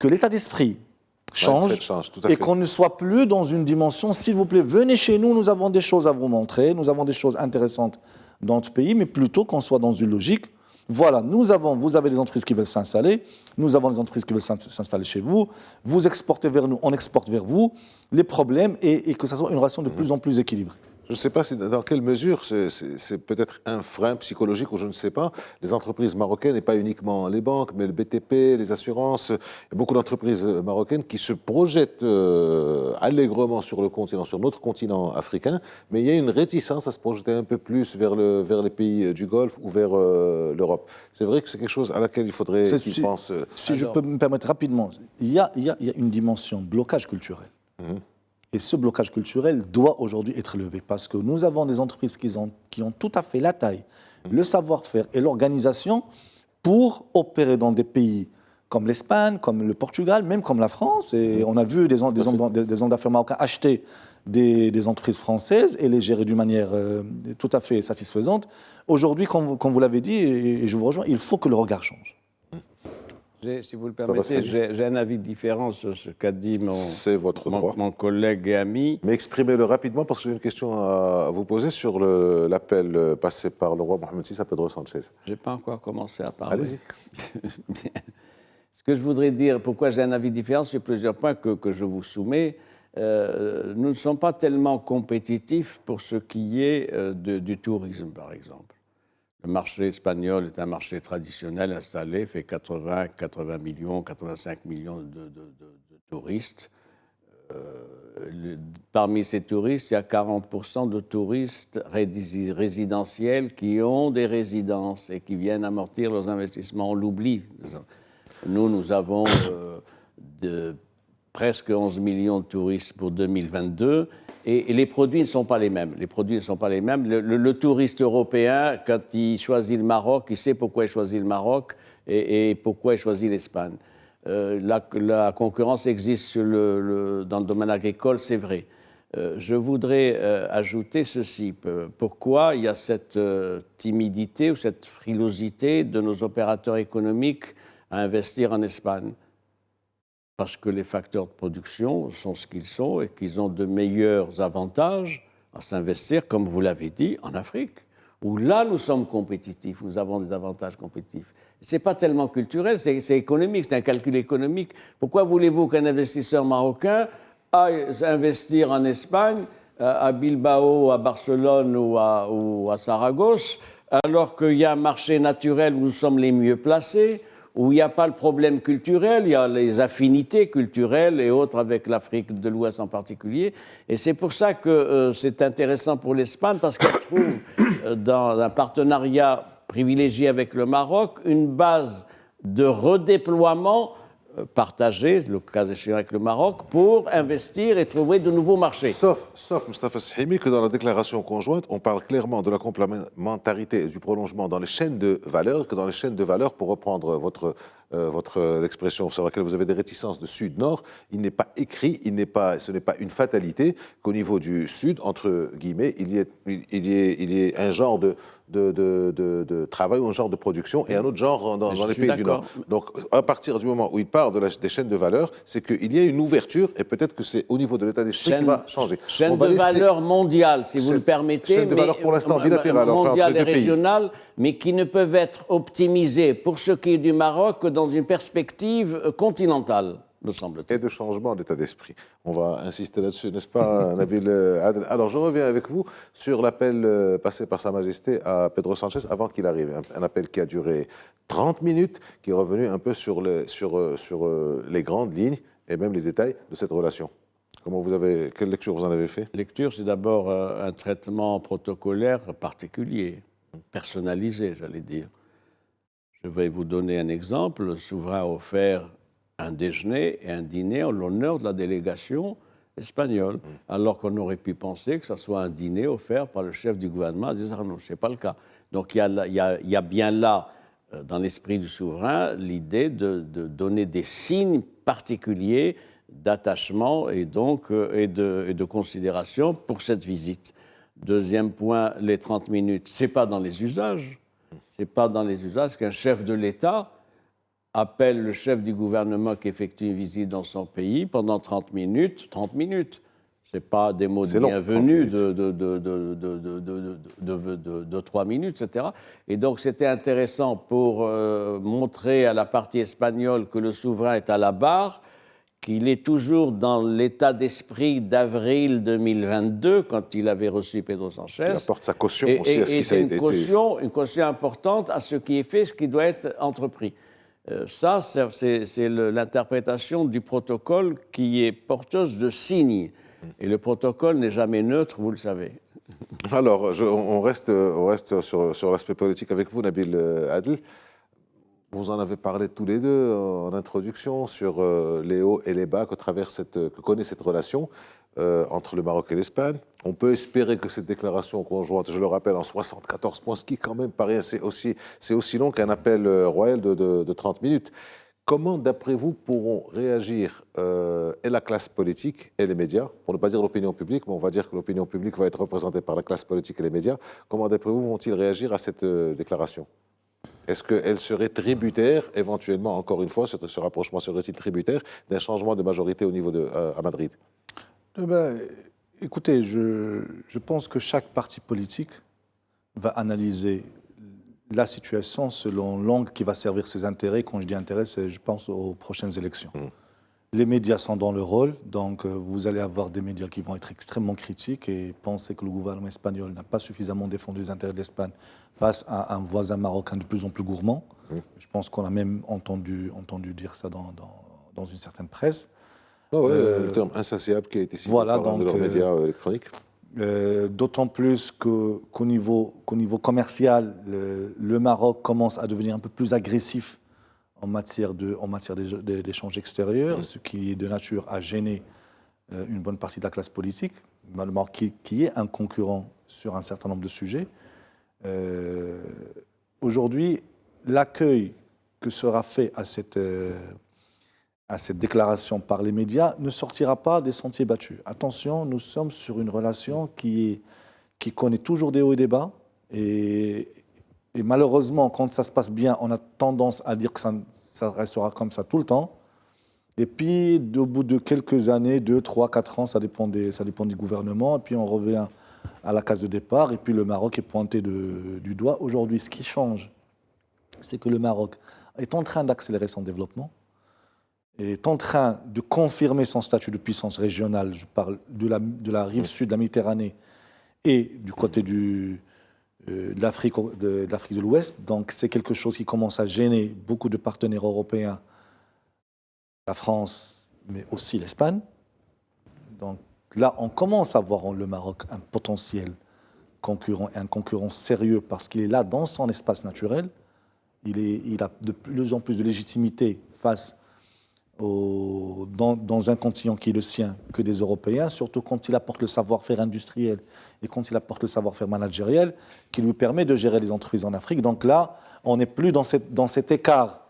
l'état d'esprit change et qu'on ne soit plus dans une dimension, s'il vous plaît, venez chez nous, nous avons des choses à vous montrer, nous avons des choses intéressantes dans notre pays, mais plutôt qu'on soit dans une logique. Voilà, vous avez des entreprises qui veulent s'installer, nous avons des entreprises qui veulent s'installer chez vous, vous exportez vers nous, on exporte vers vous, les problèmes, et que ça soit une relation de plus en plus équilibrée. Je ne sais pas dans quelle mesure c'est peut-être un frein psychologique ou je ne sais pas. Les entreprises marocaines, et pas uniquement les banques, mais le BTP, les assurances, il y a beaucoup d'entreprises marocaines qui se projettent allègrement sur le continent, sur notre continent africain, mais il y a une réticence à se projeter un peu plus vers les pays du Golfe ou vers l'Europe. C'est vrai que c'est quelque chose à laquelle il faudrait qu'ils pensent. Si je peux me permettre rapidement, il y a une dimension blocage culturel. Et ce blocage culturel doit aujourd'hui être levé parce que nous avons des entreprises qui ont tout à fait la taille, le savoir-faire et l'organisation pour opérer dans des pays comme l'Espagne, comme le Portugal, même comme la France. Et on a vu des hommes d'affaires marocains acheter des entreprises françaises et les gérer d'une manière tout à fait satisfaisante. Aujourd'hui, comme vous l'avez dit, et je vous rejoins, il faut que le regard change. Si vous le permettez, j'ai un avis différent sur ce qu'a dit mon collègue et ami. Mais exprimez-le rapidement parce que j'ai une question à vous poser sur l'appel passé par le roi Mohamed VI à Pedro Sanchez. Je n'ai pas encore commencé à parler. Allez-y. Ce que je voudrais dire, pourquoi j'ai un avis différent sur plusieurs points que je vous soumets, nous ne sommes pas tellement compétitifs pour ce qui est du tourisme, par exemple. Le marché espagnol est un marché traditionnel installé, fait 80 millions, 85 millions de touristes. Parmi ces touristes, il y a 40% de touristes résidentiels qui ont des résidences et qui viennent amortir leurs investissements. On l'oublie. Nous avons presque 11 millions de touristes pour 2022. Et les produits ne sont pas les mêmes. Le touriste européen, quand il choisit le Maroc, il sait pourquoi il choisit le Maroc et pourquoi il choisit l'Espagne. La concurrence existe dans le domaine agricole, c'est vrai. Je voudrais ajouter ceci. Pourquoi il y a cette timidité ou cette frilosité de nos opérateurs économiques à investir en Espagne ? Parce que les facteurs de production sont ce qu'ils sont et qu'ils ont de meilleurs avantages à s'investir, comme vous l'avez dit, en Afrique, où là nous sommes compétitifs, nous avons des avantages compétitifs. Ce n'est pas tellement culturel, c'est économique, c'est un calcul économique. Pourquoi voulez-vous qu'un investisseur marocain aille investir en Espagne, à Bilbao, à Barcelone ou à Saragosse, alors qu'il y a un marché naturel où nous sommes les mieux placés, où il n'y a pas le problème culturel, il y a les affinités culturelles et autres avec l'Afrique de l'Ouest en particulier. Et c'est pour ça que c'est intéressant pour l'Espagne, parce qu'elle trouve dans un partenariat privilégié avec le Maroc une base de redéploiement partagé, le cas échéant avec le Maroc, pour investir et trouver de nouveaux marchés. Sauf Mostafa Sahimi, que dans la déclaration conjointe, on parle clairement de la complémentarité et du prolongement dans les chaînes de valeur, que dans les chaînes de valeur, pour reprendre votre expression sur laquelle vous avez des réticences de sud-nord, il n'est pas écrit, ce n'est pas une fatalité qu'au niveau du sud, entre guillemets, il y ait un genre de travail ou un genre de production et un autre genre dans les pays du Nord. Donc, à partir du moment où il parle des chaînes de valeur, c'est qu'il y a une ouverture et peut-être que c'est au niveau de l'état d'esprit qui va changer. Chaîne de valeur mondiale, si vous le permettez. Chaîne de valeur pour l'instant bilatérale. Mondiale et régionale, mais qui ne peuvent être optimisées pour ce qui est du Maroc que dans une perspective continentale, me semble-t-il. Et de changement d'état d'esprit. On va insister là-dessus, n'est-ce pas, Nabil Adel? Alors, je reviens avec vous sur l'appel passé par Sa Majesté à Pedro Sanchez avant qu'il arrive. Un appel qui a duré 30 minutes, qui est revenu un peu sur les grandes lignes et même les détails de cette relation. Quelle lecture vous en avez fait? Lecture, c'est d'abord un traitement protocolaire particulier, personnalisé, j'allais dire. Je vais vous donner un exemple. Le souverain a offert un déjeuner et un dîner en l'honneur de la délégation espagnole, alors qu'on aurait pu penser que ce soit un dîner offert par le chef du gouvernement Aziz Arnoul. Ce n'est pas le cas. Donc il y a bien là, dans l'esprit du souverain, l'idée de donner des signes particuliers d'attachement et donc et de considération pour cette visite. Deuxième point, les 30 minutes, ce n'est pas dans les usages. Ce n'est pas dans les usages qu'un chef de l'État appelle le chef du gouvernement qui effectue une visite dans son pays pendant 30 minutes. 30 minutes. Ce n'est pas des mots de bienvenue de 3 minutes, etc. Et donc, c'était intéressant pour montrer à la partie espagnole que le souverain est à la barre, qu'il est toujours dans l'état d'esprit d'avril 2022, quand il avait reçu Pedro Sanchez. Il apporte sa caution aussi à ce qui a été fait. Une caution importante à ce qui est fait, ce qui doit être entrepris. Ça, c'est l'interprétation du protocole qui est porteuse de signes. Et le protocole n'est jamais neutre, vous le savez. Alors, on reste sur l'aspect politique avec vous, Nabil Adel. Vous en avez parlé tous les deux en introduction sur les hauts et les bas que connaît cette relation entre le Maroc et l'Espagne. On peut espérer que cette déclaration conjointe, je le rappelle, en 74 points, ce qui quand même paraît c'est aussi long qu'un appel royal de 30 minutes. Comment, d'après vous, pourront réagir et la classe politique et les médias, pour ne pas dire l'opinion publique, mais on va dire que l'opinion publique va être représentée par la classe politique et les médias. Comment, d'après vous, vont-ils réagir à cette déclaration ? Est-ce qu'elle serait tributaire, éventuellement, encore une fois, ce rapprochement serait-il tributaire d'un changement de majorité au niveau à Madrid? Écoutez, je pense que chaque parti politique va analyser la situation selon l'angle qui va servir ses intérêts. Quand je dis intérêts, je pense aux prochaines élections. Les médias sont dans le rôle, donc vous allez avoir des médias qui vont être extrêmement critiques et penser que le gouvernement espagnol n'a pas suffisamment défendu les intérêts de l'Espagne face à un voisin marocain de plus en plus gourmand. Je pense qu'on a même entendu dire ça dans une certaine presse. Le terme insatiable qui a été cité par un de leurs médias électroniques. D'autant plus qu'au niveau commercial, le Maroc commence à devenir un peu plus agressif en matière d'échanges extérieurs, ce qui est de nature à gêner une bonne partie de la classe politique, le Maroc qui est un concurrent sur un certain nombre de sujets. Aujourd'hui, l'accueil que sera fait à cette déclaration par les médias ne sortira pas des sentiers battus. Attention, nous sommes sur une relation qui connaît toujours des hauts et des bas. Et malheureusement, quand ça se passe bien, on a tendance à dire que ça restera comme ça tout le temps. Et puis, au bout de quelques années, 2, 3, 4 ans, ça dépend du gouvernement. Et puis, on revient à la case de départ. Et puis, le Maroc est pointé du doigt. Aujourd'hui, ce qui change, c'est que le Maroc est en train d'accélérer son développement, est en train de confirmer son statut de puissance régionale. Je parle de la rive sud de la Méditerranée et du côté de l'Afrique de l'Ouest. Donc, c'est quelque chose qui commence à gêner beaucoup de partenaires européens, la France, mais aussi l'Espagne. Donc, là, on commence à voir en le Maroc un potentiel concurrent et un concurrent sérieux parce qu'il est là dans son espace naturel. Il a de plus en plus de légitimité face dans un continent qui est le sien que des Européens, surtout quand il apporte le savoir-faire industriel et quand il apporte le savoir-faire managériel qui lui permet de gérer les entreprises en Afrique. Donc là, on n'est plus dans cet écart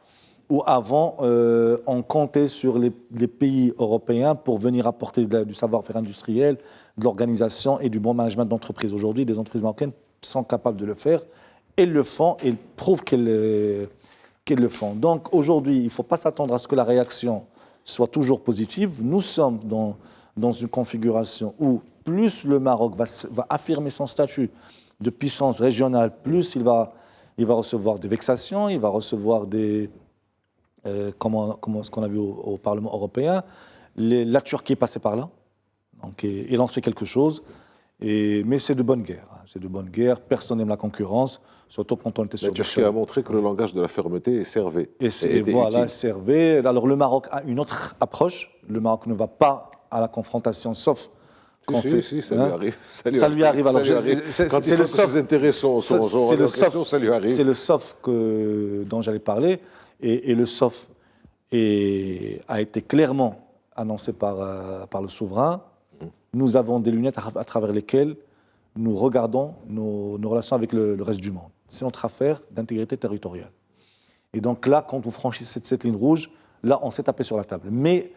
où avant, on comptait sur les pays européens pour venir apporter du savoir-faire industriel, de l'organisation et du bon management d'entreprise. Aujourd'hui, les entreprises marocaines sont capables de le faire. Elles le font et prouvent qu'elles le font. Donc aujourd'hui, il ne faut pas s'attendre à ce que la réaction soit toujours positive. Nous sommes dans une configuration où plus le Maroc va affirmer son statut de puissance régionale, plus il va recevoir des vexations, il va recevoir ce qu'on a vu au Parlement européen. La Turquie est passée par là, donc, et lancé quelque chose. Mais c'est de bonne guerre. C'est de bonne guerre. Personne n'aime la concurrence, surtout quand on était sur La Turquie a montré que le langage de la fermeté servait. Et voilà, servait. Alors le Maroc a une autre approche. Le Maroc ne va pas à la confrontation, sauf quand si, ça lui arrive. Ça lui arrive. Alors, c'est le soft intérêts sont ça lui arrive. C'est le soft dont j'allais parler. Et le soft a été clairement annoncé par le souverain. Nous avons des lunettes à travers lesquelles nous regardons nos relations avec le reste du monde. C'est notre affaire d'intégrité territoriale. Et donc là, quand vous franchissez cette ligne rouge, là, on s'est tapé sur la table. Mais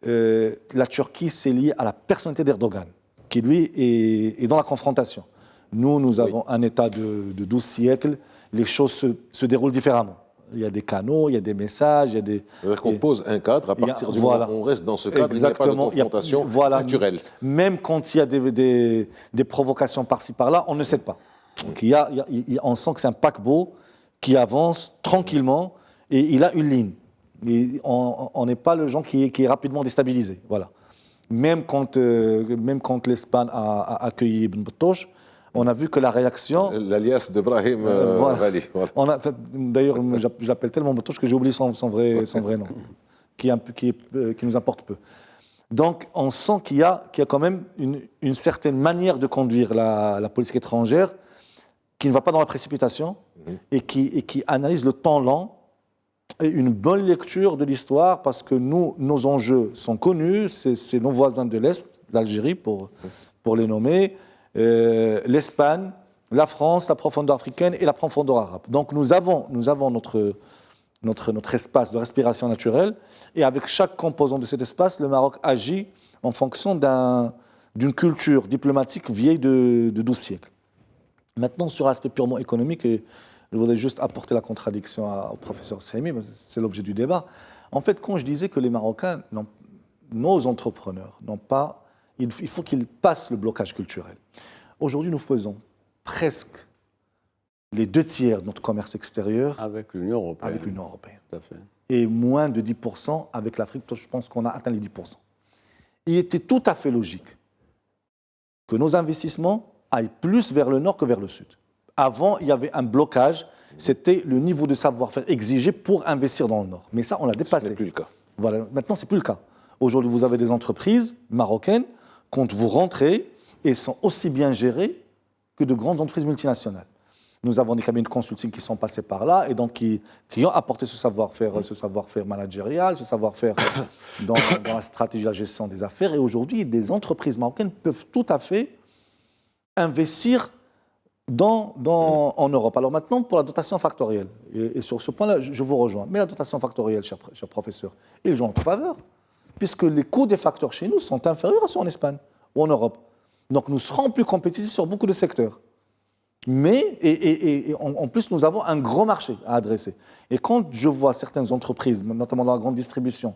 la Turquie, c'est lié à la personnalité d'Erdogan, qui, lui, est dans la confrontation. Nous avons un État de 12 siècles. Les choses se déroulent différemment. Il y a des canaux, il y a des messages, il y a des... C'est-à-dire qu'on pose un cadre, à partir du moment où on reste dans ce cadre, exactement, il n'y a pas de confrontation naturelle. Même quand il y a des provocations par-ci, par-là, on ne cède pas. Donc on sent que c'est un paquebot qui avance tranquillement et il a une ligne. Et on n'est pas le genre qui est rapidement déstabilisé. Voilà. Même quand l'Espagne a accueilli Ibn Battuta, on a vu que la réaction... L'alias d'Ibrahim Rali. Voilà. D'ailleurs, je l'appelle tellement Battuta que j'ai oublié son vrai nom, qui nous importe peu. Donc, on sent qu'il y a quand même une certaine manière de conduire la politique étrangère qui ne va pas dans la précipitation et qui analyse le temps lent et une bonne lecture de l'histoire parce que nos enjeux sont connus, c'est nos voisins de l'Est, l'Algérie pour les nommer, l'Espagne, la France, la profondeur africaine et la profondeur arabe. Donc nous avons notre espace de respiration naturelle et avec chaque composant de cet espace, le Maroc agit en fonction d'une culture diplomatique vieille de 12 siècles. Maintenant, sur l'aspect purement économique, et je voudrais juste apporter la contradiction au professeur Sahimi, c'est l'objet du débat. En fait, quand je disais que les Marocains, nos entrepreneurs, n'ont pas... Il faut qu'ils passent le blocage culturel. Aujourd'hui, nous faisons presque les 2/3 de notre commerce extérieur avec l'Union européenne. Avec l'Union européenne. Tout à fait. Et moins de 10% avec l'Afrique. Je pense qu'on a atteint les 10%. Il était tout à fait logique que nos investissements aillent plus vers le nord que vers le sud. Avant, il y avait un blocage. C'était le niveau de savoir-faire exigé pour investir dans le nord. Mais ça, on l'a dépassé. Ce n'est plus le cas. Voilà. Maintenant, ce n'est plus le cas. Aujourd'hui, vous avez des entreprises marocaines, quand vous rentrez, et sont aussi bien gérées que de grandes entreprises multinationales. Nous avons des cabinets de consulting qui sont passés par là et donc qui ont apporté ce savoir-faire managérial, ce savoir-faire dans la stratégie de la gestion des affaires. Et aujourd'hui, des entreprises marocaines peuvent tout à fait investir en Europe. Alors maintenant, pour la dotation factorielle, et sur ce point-là, je vous rejoins. Mais la dotation factorielle, cher professeur, il joue en notre faveur, puisque les coûts des facteurs chez nous sont inférieurs à ceux en Espagne ou en Europe. Donc nous serons plus compétitifs sur beaucoup de secteurs. Mais, en plus, nous avons un gros marché à adresser. Et quand je vois certaines entreprises, notamment dans la grande distribution,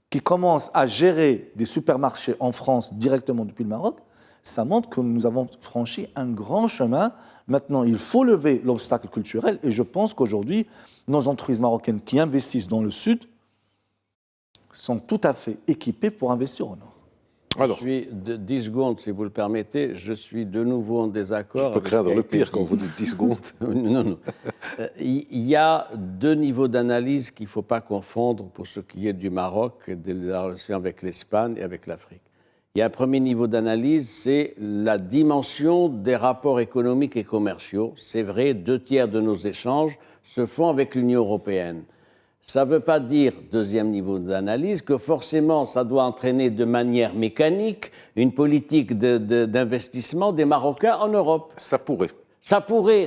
qui commencent à gérer des supermarchés en France directement depuis le Maroc, ça montre que nous avons franchi un grand chemin. Maintenant, il faut lever l'obstacle culturel. Et je pense qu'aujourd'hui, nos entreprises marocaines qui investissent dans le Sud sont tout à fait équipées pour investir au Nord. Alors, je suis de 10 secondes, si vous le permettez. Je suis de nouveau en désaccord. Je peux craindre le pire quand vous dites 10 secondes. Non. Il y a deux niveaux d'analyse qu'il ne faut pas confondre pour ce qui est du Maroc, de la relation avec l'Espagne et avec l'Afrique. Il y a un premier niveau d'analyse, c'est la dimension des rapports économiques et commerciaux. C'est vrai, 2/3 de nos échanges se font avec l'Union européenne. Ça ne veut pas dire, deuxième niveau d'analyse, que forcément ça doit entraîner de manière mécanique une politique d'investissement des Marocains en Europe. Ça pourrait. Ça pourrait.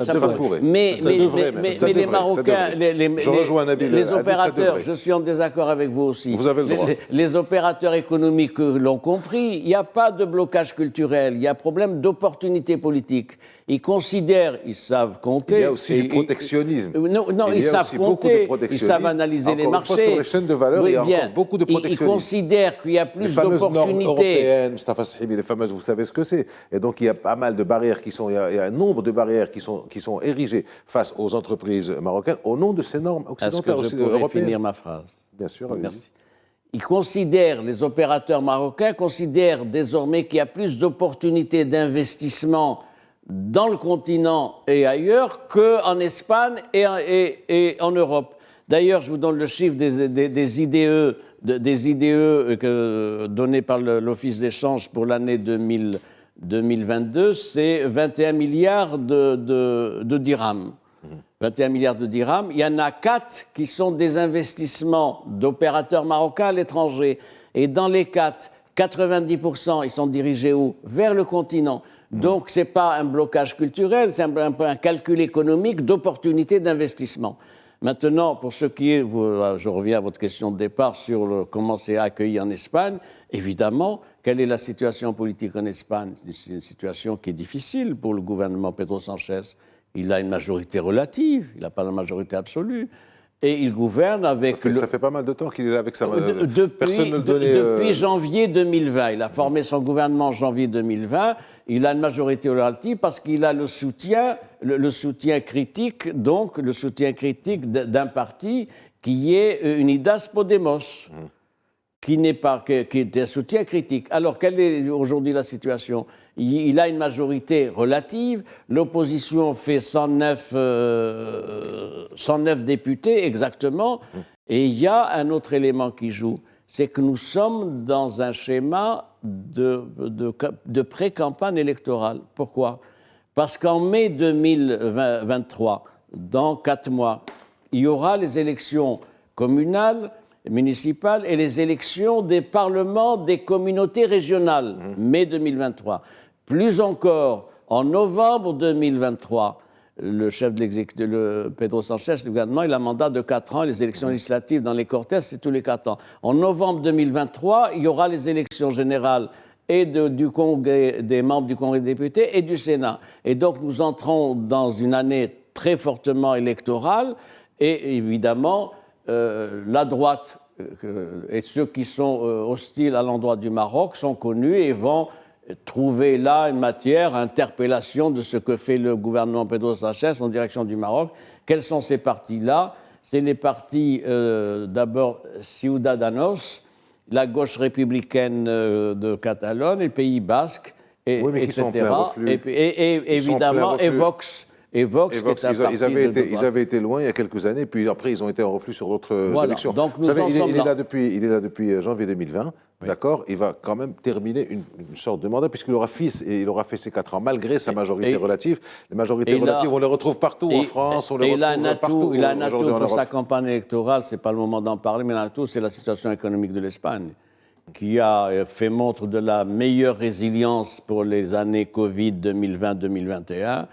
Mais les Marocains, les opérateurs, je suis en désaccord avec vous aussi. Vous avez le droit. Les opérateurs économiques l'ont compris, il n'y a pas de blocage culturel, il y a un problème d'opportunité politique. Ils considèrent, ils savent compter. Il y a aussi du protectionnisme. Non, ils savent compter, ils savent analyser les marchés. Sur les chaînes de valeur, il y a encore beaucoup de protectionnisme. Ils considèrent qu'il y a plus d'opportunités. Les européennes, Mustafa Sahimi, les fameuses, vous savez ce que c'est. Et donc, il y a pas mal de barrières il y a un nombre de barrières qui sont érigées face aux entreprises marocaines au nom de ces normes occidentales. Est-ce que je pourrais finir ma phrase ? Bien sûr, merci. les opérateurs marocains considèrent désormais qu'il y a plus d'opportunités d'investissement dans le continent et ailleurs qu'en Espagne et en Europe. D'ailleurs, je vous donne le chiffre des IDE, donnés par l'Office d'échange pour l'année 2022, c'est 21 milliards de dirhams. 21 milliards de dirhams. Il y en a 4 qui sont des investissements d'opérateurs marocains à l'étranger. Et dans les 4, 90%, ils sont dirigés où? Vers le continent. Donc, ce n'est pas un blocage culturel, c'est un calcul économique d'opportunité d'investissement. Maintenant, pour ce qui est, je reviens à votre question de départ sur comment c'est accueilli en Espagne, évidemment, quelle est la situation politique en Espagne? C'est une situation qui est difficile pour le gouvernement Pedro Sánchez. Il a une majorité relative, il n'a pas la majorité absolue. Et il gouverne avec... Ça fait pas mal de temps qu'il est là avec sa... Personne ne le donnait... Depuis janvier 2020. Il a formé son gouvernement en janvier 2020. Il a une majorité relative parce qu'il a le soutien critique, donc le soutien critique d'un parti qui est Unidas Podemos, qui est un soutien critique. Alors, quelle est aujourd'hui la situation? Il a une majorité relative, l'opposition fait 109 députés exactement, et il y a un autre élément qui joue, c'est que nous sommes dans un schéma de pré-campagne électorale. Pourquoi? Parce qu'en mai 2023, dans 4 mois, il y aura les élections communales, municipales et les élections des parlements des communautés régionales, mai 2023. Plus encore, en novembre 2023, le chef de l'exécutif, Pedro Sánchez, le gouvernement, il a un mandat de 4 ans. Les élections législatives dans les Cortes, c'est tous les 4 ans. En novembre 2023, il y aura les élections générales et du Congrès, des membres du Congrès des députés et du Sénat. Et donc, nous entrons dans une année très fortement électorale. Et évidemment, la droite et ceux qui sont hostiles à l'endroit du Maroc sont connus et vont trouver là une matière, interpellation de ce que fait le gouvernement Pedro Sánchez en direction du Maroc. Quels sont ces partis-là? C'est les partis, d'abord, Ciudadanos, la gauche républicaine de Catalogne, le Pays Basque, etc. Et évidemment, et Vox. Et Vox, ils avaient été loin il y a quelques années, puis après ils ont été en reflux sur d'autres élections. Donc vous savez, il est là depuis janvier 2020, oui. D'accord. Il va quand même terminer une sorte de mandat, puisqu'il aura fait ses 4 ans, malgré sa majorité relative. Les majorités relatives, on les retrouve partout en France, on les retrouve partout. Il a un atout pour sa campagne électorale, ce n'est pas le moment d'en parler, mais l'atout, c'est la situation économique de l'Espagne, qui a fait montre de la meilleure résilience pour les années Covid 2020-2021,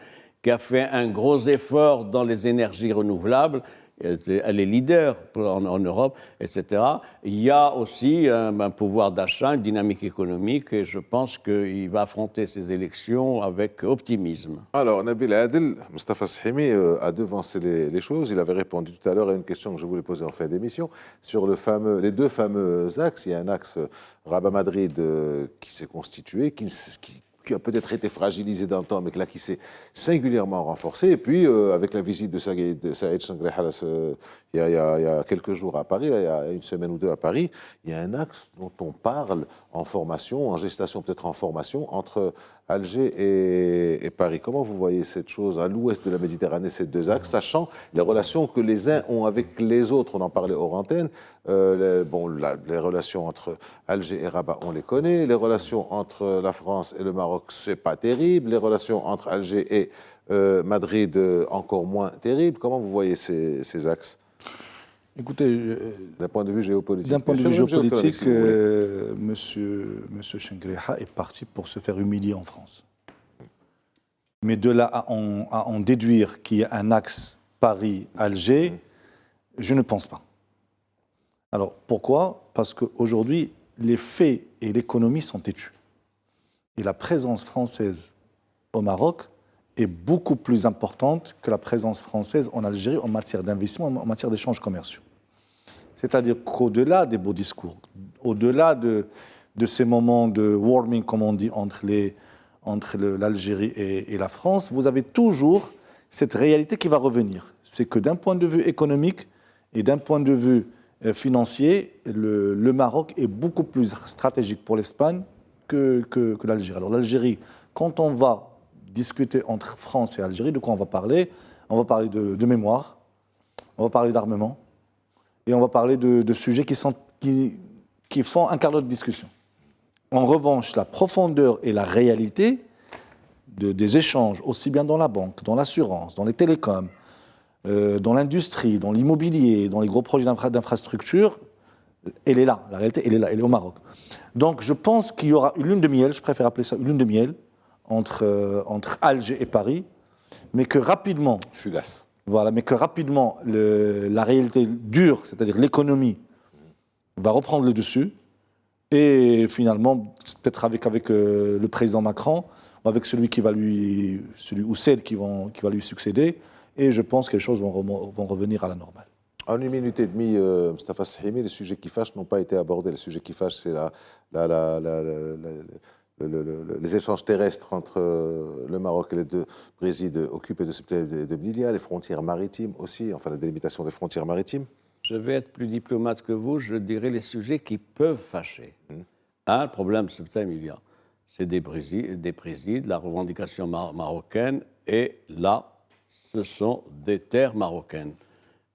qui a fait un gros effort dans les énergies renouvelables. Elle est leader en Europe, etc. Il y a aussi un pouvoir d'achat, une dynamique économique, et je pense qu'il va affronter ces élections avec optimisme. Alors, Nabil Adel, Mostafa Sahimi a devancé les choses. Il avait répondu tout à l'heure à une question que je voulais poser en fin d'émission sur les 2 fameux axes. Il y a un axe Rabat-Madrid qui s'est constitué, qui a peut-être été fragilisé dans le temps, mais là qui s'est singulièrement renforcé. Et puis, avec la visite de Saïd Changreh il y a quelques jours à Paris, là, il y a une semaine ou 2 à Paris, il y a un axe dont on parle en formation, en gestation, peut-être en formation, entre Alger et Paris. Comment vous voyez cette chose à l'ouest de la Méditerranée, ces 2 axes, sachant les relations que les uns ont avec les autres? On en parlait hors antenne. Les relations entre Alger et Rabat, on les connaît. Les relations entre la France et le Maroc, c'est pas terrible. Les relations entre Alger et Madrid, encore moins terribles. Comment vous voyez ces axes? Écoutez, d'un point de vue géopolitique. D'un point de vue géopolitique, monsieur Changreh est parti pour se faire humilier en France. Mais de là à en déduire qu'il y a un axe Paris-Alger, je ne pense pas. Alors, pourquoi? Parce qu'aujourd'hui, les faits et l'économie sont têtus. Et la présence française au Maroc est beaucoup plus importante que la présence française en Algérie en matière d'investissement, en matière d'échanges commerciaux. C'est-à-dire qu'au-delà des beaux discours, au-delà de ces moments de warming, comme on dit, entre l'Algérie et la France, vous avez toujours cette réalité qui va revenir. C'est que d'un point de vue économique et d'un point de vue financier, le Maroc est beaucoup plus stratégique pour l'Espagne que l'Algérie. Alors l'Algérie, quand on va discuter entre France et Algérie, de quoi on va parler? On va parler de mémoire, on va parler d'armement, et on va parler de sujets qui font un quart d'heure de discussion. En revanche, la profondeur et la réalité des échanges, aussi bien dans la banque, dans l'assurance, dans les télécoms, dans l'industrie, dans l'immobilier, dans les gros projets d'infrastructure, elle est là. La réalité, elle est là, elle est au Maroc. Donc, je pense qu'il y aura une lune de miel, je préfère appeler ça une lune de miel, entre Alger et Paris, mais que rapidement... Fugace. Voilà, mais que rapidement, la réalité dure, c'est-à-dire l'économie, va reprendre le dessus, et finalement, peut-être avec le président Macron, ou avec celui ou celle qui va lui succéder, et je pense que les choses vont revenir à la normale. En une minute et demie, Mostafa Sahimi, les sujets qui fâchent n'ont pas été abordés. Les sujets qui fâchent, c'est les échanges terrestres entre le Maroc et les deux Brésil occupés de septembre de Melilla, les frontières maritimes aussi, enfin la délimitation des frontières maritimes. Je vais être plus diplomate que vous, je dirais les sujets qui peuvent fâcher. Un problème de septembre Melilla, c'est des Brésil, la revendication marocaine, et là, ce sont des terres marocaines.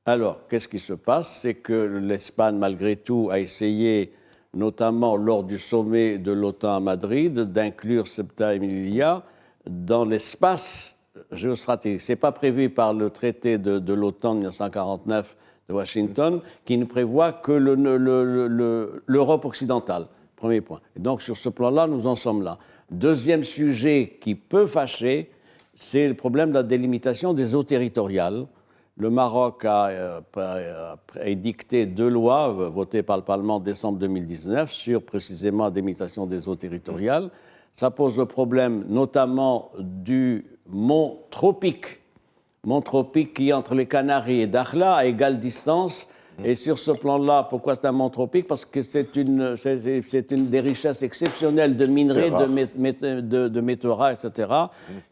Alors, qu'est-ce qui se passe? C'est que l'Espagne, malgré tout, a essayé, notamment lors du sommet de l'OTAN à Madrid, d'inclure Ceuta et Melilla dans l'espace géostratégique. Ce n'est pas prévu par le traité de l'OTAN de 1949 de Washington, qui ne prévoit que l'Europe occidentale. Premier point. Et donc, sur ce plan-là, nous en sommes là. Deuxième sujet qui peut fâcher, c'est le problème de la délimitation des eaux territoriales. Le Maroc a édicté 2 lois votées par le Parlement en décembre 2019 sur précisément la délimitation des eaux territoriales. Ça pose le problème notamment du mont Tropique qui est entre les Canaries et Dakhla à égale distance. Et sur ce plan-là, pourquoi c'est un mont tropique? Parce que c'est une des richesses exceptionnelles de minerais, de métaux rares, etc.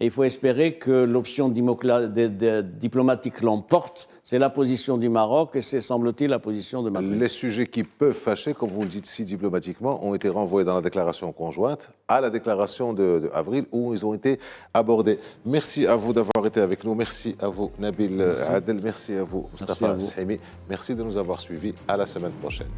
Et il faut espérer que l'option diplomatique l'emporte. C'est la position du Maroc et c'est, semble-t-il, la position de Madrid. Les sujets qui peuvent fâcher, comme vous le dites si diplomatiquement, ont été renvoyés dans la déclaration conjointe à la déclaration d'avril où ils ont été abordés. Merci à vous d'avoir été avec nous. Merci à vous, Nabil Adel. Merci à vous, Mostafa Sahimi. Merci de nous avoir suivis. À la semaine prochaine.